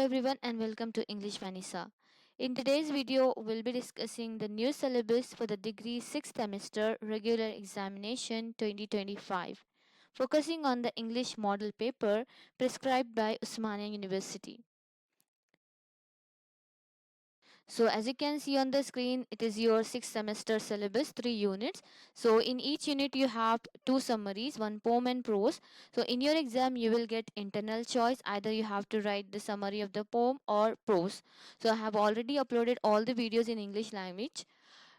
Everyone and welcome to English Vanessa. In today's video, we'll be discussing the new syllabus for the degree 6th semester regular examination 2025, focusing on the English model paper prescribed by Osmania University. So as you can see on the screen, it is your 6th semester syllabus, 3 units. So in each unit you have 2 summaries, one poem and prose. So in your exam you will get internal choice, either you have to write the summary of the poem or prose. So I have already uploaded all the videos in English language.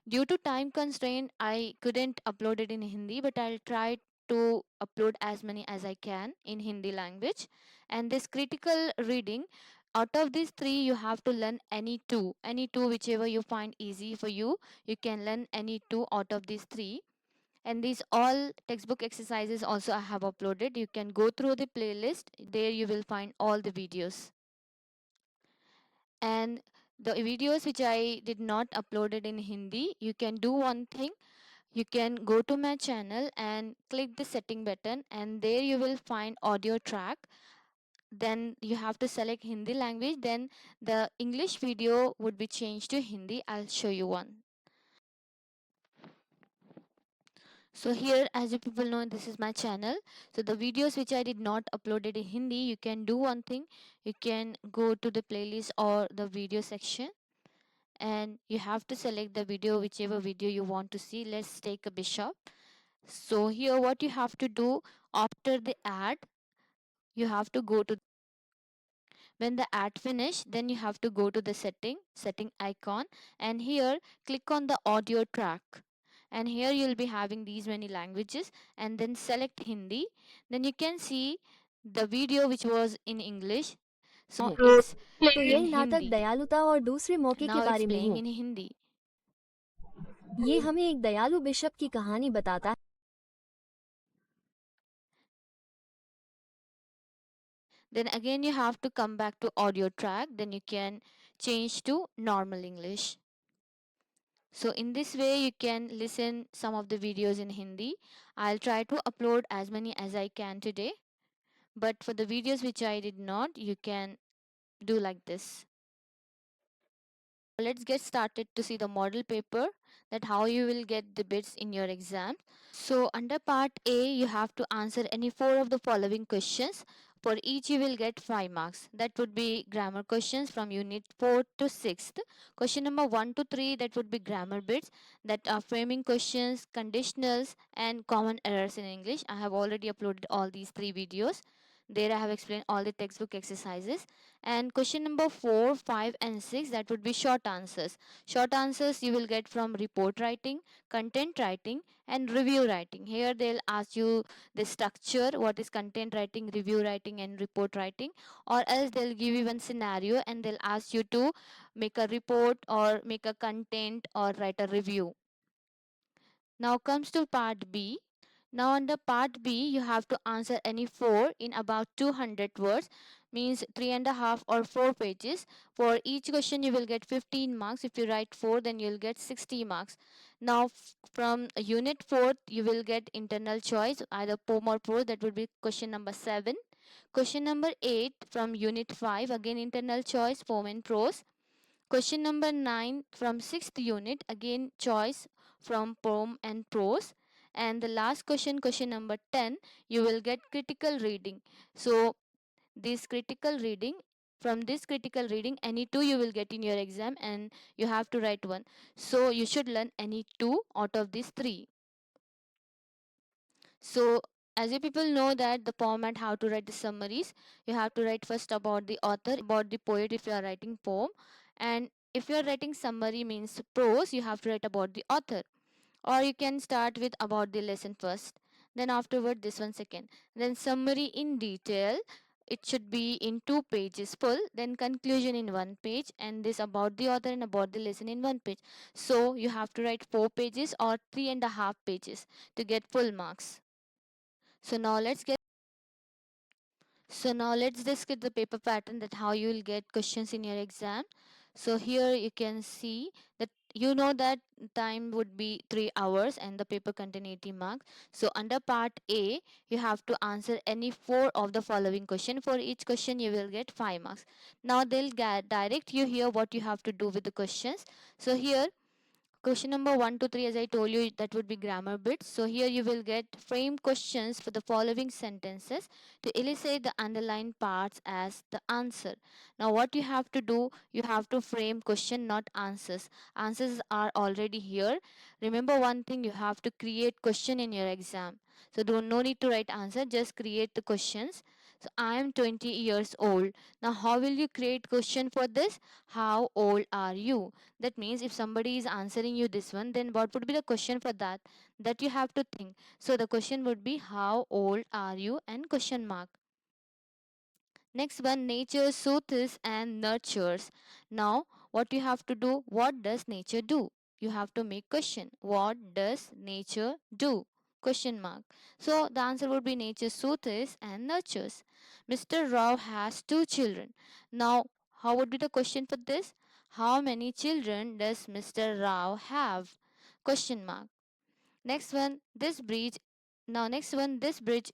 Due to time constraint, I couldn't upload it in Hindi, but I'll try to upload as many as I can in Hindi language. And this critical reading, out of these three, you have to learn any two, whichever you find easy for you. You can learn any two out of these three. And these all textbook exercises also I have uploaded. You can go through the playlist. There you will find all the videos. And the videos which I did not upload it in Hindi, you can do one thing. You can go to my channel and click the setting button, and there you will find audio track. Then you have to select Hindi language, then the English video would be changed to Hindi. I'll show you one. So here, as you people know, this is my channel. So the videos which I did not upload it in Hindi, you can do one thing. You can go to the playlist or the video section, and you have to select the video, whichever video you want to see. Let's take a bishop. So here what you have to do, after the ad, you have to go to, when the ad finish, then you have to go to the setting icon, and here click on the audio track, and here you'll be having these many languages, and then select Hindi. Then you can see the video which was in English. So now it's तो in यह नाटक Hindi. दयालुता और दूसरे मौके के Now it's बारे में playing है। in Hindi. ये हमें एक दयालु बिशप की कहानी बताता है। Then again you have to come back to audio track, then you can change to normal English. So in this way you can listen some of the videos in Hindi. I'll try to upload as many as I can today, but for the videos which I did not, you can do like this. Let's get started to see the model paper, that how you will get the bits in your exam. So under part A, you have to answer any four of the following questions. For each, you will get 5 marks. That would be grammar questions from unit 4 to 6th. Question number 1 to 3, that would be grammar bits, that are framing questions, conditionals, and common errors in English. I have already uploaded all these 3 videos. There I have explained all the textbook exercises. And question number 4, 5, and 6, that would be short answers. Short answers you will get from report writing, content writing, and review writing. Here they'll ask you the structure, what is content writing, review writing, and report writing, or else they'll give you one scenario and they'll ask you to make a report or make a content or write a review. Now comes to part B. Now under part B, you have to answer any four in about 200 words, means 3.5 or 4 pages. For each question, you will get 15 marks. If you write 4, then you'll get 60 marks. Now from unit 4, you will get internal choice, either poem or prose. That would be question number 7. Question number 8 from unit 5, again internal choice, poem and prose. Question number 9 from 6th unit, again choice from poem and prose. And the last question, question number 10, you will get critical reading. So this critical reading, from this critical reading, any two you will get in your exam, and you have to write one. So you should learn any two out of these three. So as you people know that the format, how to write the summaries, you have to write first about the author, about the poet if you are writing poem, and if you are writing summary means prose, you have to write about the author, or you can start with about the lesson first, then afterward this one second, then summary in detail, it should be in 2 pages full, then conclusion in 1 page, and this about the author and about the lesson in 1 page. So you have to write 4 pages or 3.5 pages to get full marks. So now let's discuss the paper pattern, that how you will get questions in your exam. So here you can see that you know that time would be 3 hours and the paper contain 80 marks. So under part A, you have to answer any 4 of the following question. For each question you will get 5 marks. Now they'll direct you here what you have to do with the questions. So here question number 1 to 3, as I told you, that would be grammar bits. So here you will get frame questions for the following sentences to illustrate the underlined parts as the answer. Now what you have to do, you have to frame question, not answers. Answers are already here. Remember one thing, you have to create question in your exam. So don't no need to write answer, just create the questions. So I am 20 years old. Now how will you create question for this? How old are you? That means if somebody is answering you this one, then what would be the question for that? That you have to think. So the question would be how old are you and question mark. Next one, nature soothes and nurtures. Now what you have to do, what does nature do? You have to make question. What does nature do? Question mark. So the answer would be nature soothes and nurtures. Mr. Rao has 2 children. Now how would be the question for this? How many children does Mr. Rao have? Question mark. Next one, this bridge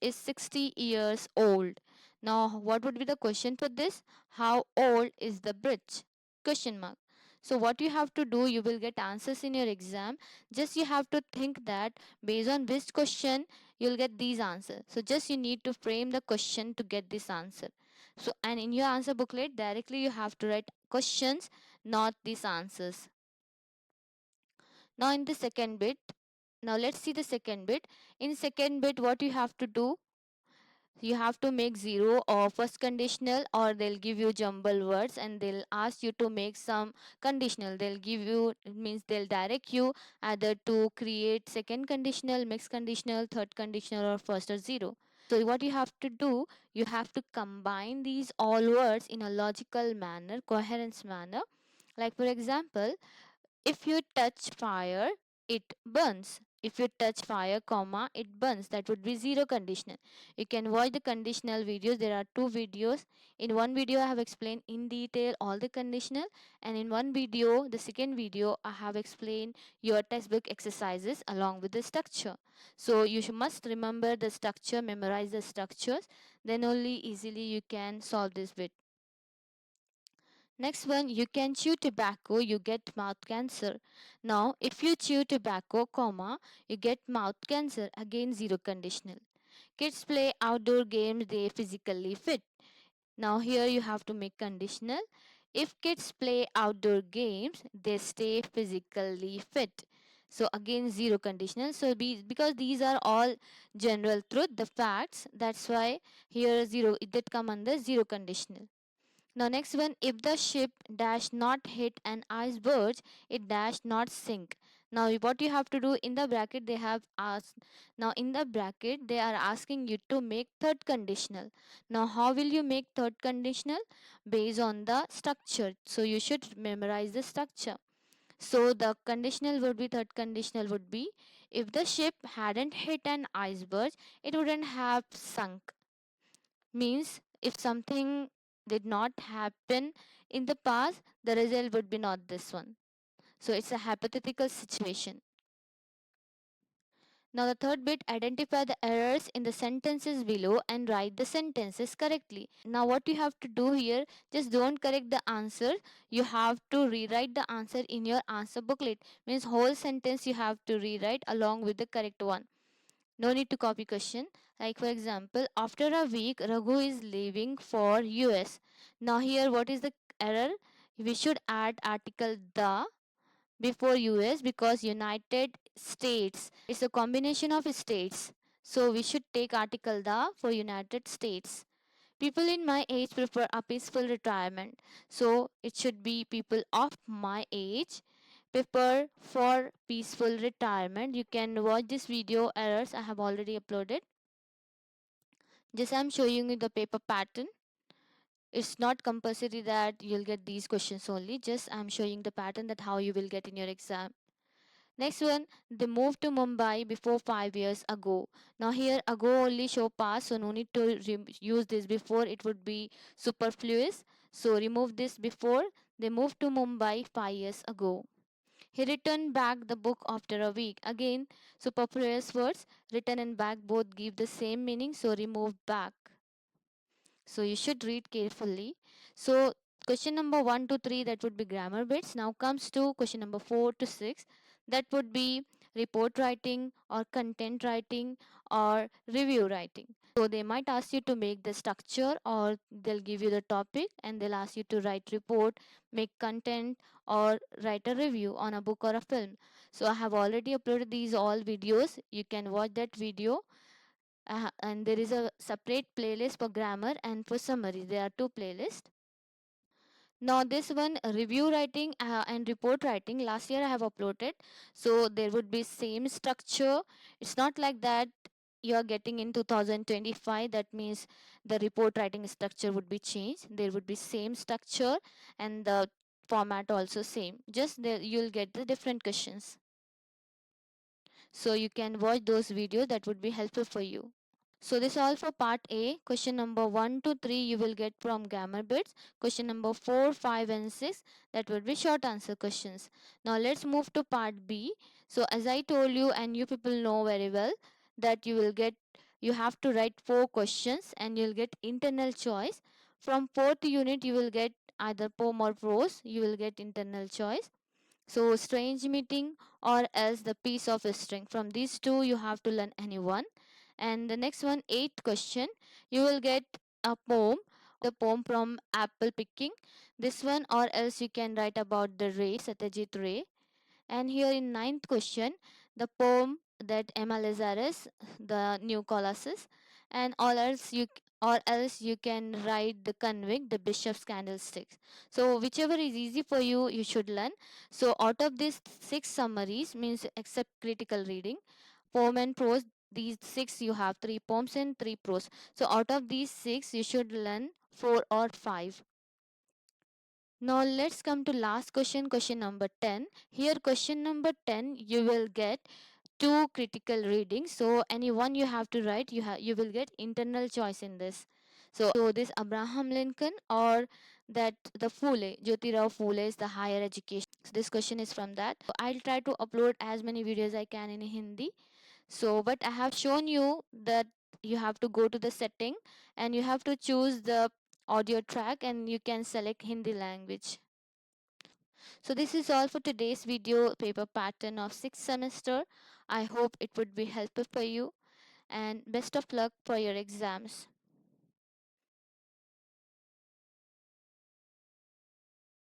is 60 years old. Now, what would be the question for this? How old is the bridge? Question mark. So, what you have to do, you will get answers in your exam. Just you have to think that based on which question you'll get these answers. So, just you need to frame the question to get this answer. So, and in your answer booklet, directly you have to write questions, not these answers. Now, in the second bit, now let's see the second bit. In second bit, what you have to do, you have to make zero or first conditional, or they'll give you jumble words and they'll ask you to make some conditional. They'll give you, it means they'll direct you either to create second conditional, mixed conditional, third conditional, or first or zero. So what you have to do, you have to combine these all words in a logical manner, coherence manner. Like for example, if you touch fire, it burns. If you touch fire, comma, it burns. That would be zero conditional. You can watch the conditional videos. There are 2 videos. In one video, I have explained in detail all the conditional, and in one video, the second video, I have explained your textbook exercises along with the structure. So you must remember the structure, memorize the structures. Then only easily you can solve this bit. Next one, you can chew tobacco, you get mouth cancer. Now, if you chew tobacco, comma, you get mouth cancer. Again, zero conditional. Kids play outdoor games, they physically fit. Now, here you have to make conditional. If kids play outdoor games, they stay physically fit. So again, zero conditional. So because these are all general truth, the facts, that's why here zero, it did come under zero conditional. Now next one, if the ship dash not hit an iceberg, it dash not sink. Now what you have to do, in the bracket they have asked, now in the bracket they are asking you to make third conditional. Now how will you make third conditional? Based on the structure. So you should memorize the structure. So the conditional would be, third conditional would be, if the ship hadn't hit an iceberg, it wouldn't have sunk. Means if something did not happen in the past, the result would be not this one. So it's a hypothetical situation. Now the third bit, identify the errors in the sentences below and write the sentences correctly. Now what you have to do here, just don't correct the answer, you have to rewrite the answer in your answer booklet. Means whole sentence you have to rewrite along with the correct one. No need to copy question. Like for example, after a week, Raghu is leaving for US. Now here, what is the error? We should add article the before US because United States. It's a combination of states. So we should take article the for United States. People in my age prefer a peaceful retirement. So it should be people of my age prepare for peaceful retirement. You can watch this video errors I have already uploaded. Just I'm showing you the paper pattern. It's not compulsory that you'll get these questions only. Just I'm showing the pattern that how you will get in your exam. Next one, they moved to Mumbai before 5 years ago. Now here ago only show past, so no need to use this before, it would be superfluous. So remove this before. They moved to Mumbai 5 years ago. He returned back the book after a week. Again, superfluous words, return and back both give the same meaning, so remove back. So you should read carefully. So question number 1 to 3, that would be grammar bits. Now comes to question number 4 to 6, that would be report writing or content writing or review writing. So they might ask you to make the structure, or they'll give you the topic and they'll ask you to write report, make content, or write a review on a book or a film. So I have already uploaded these all videos. You can watch that video, and there is a separate playlist for grammar and for summary. There are two playlists. Now this one, review writing and report writing, last year I have uploaded. So there would be same structure. It's not like that you are getting in 2025, that means the report writing structure would be changed. There would be same structure and the format also same, just there you'll get the different questions. So you can watch those videos, that would be helpful for you. So this is all for part A. Question number 1 to 3 you will get from grammar bits. Question number 4, 5 and 6, that will be short answer questions. Now let's move to part B. So as I told you, and you people know very well, that you have to write 4 questions and you'll get internal choice. From fourth unit you will get either poem or prose, you will get internal choice. So strange meeting or else the piece of a string. From these two you have to learn any one. And the next one, eighth question, you will get a poem, the poem from apple picking. This one, or else you can write about the Ray, Satyajit Ray. And here in ninth question, the poem that Emma Lazarus, the New Colossus, and or else you can write the convict, the bishop's candlesticks. So whichever is easy for you, you should learn. So out of these 6 summaries, means except critical reading, poem and prose, these 6 you have 3 poems and 3 prose. So out of these 6, you should learn 4 or 5. Now let's come to last question, question number 10. Here question number 10 you will get 2 critical readings. So any one you have to write, you will get internal choice in this. So this Abraham Lincoln or that the Phule, Jyotirao Phule is the higher education. So this question is from that. So I'll try to upload as many videos I can in Hindi. So but I have shown you that you have to go to the setting and you have to choose the audio track and you can select Hindi language. So this is all for today's video paper pattern of 6th semester. I hope it would be helpful for you and best of luck for your exams.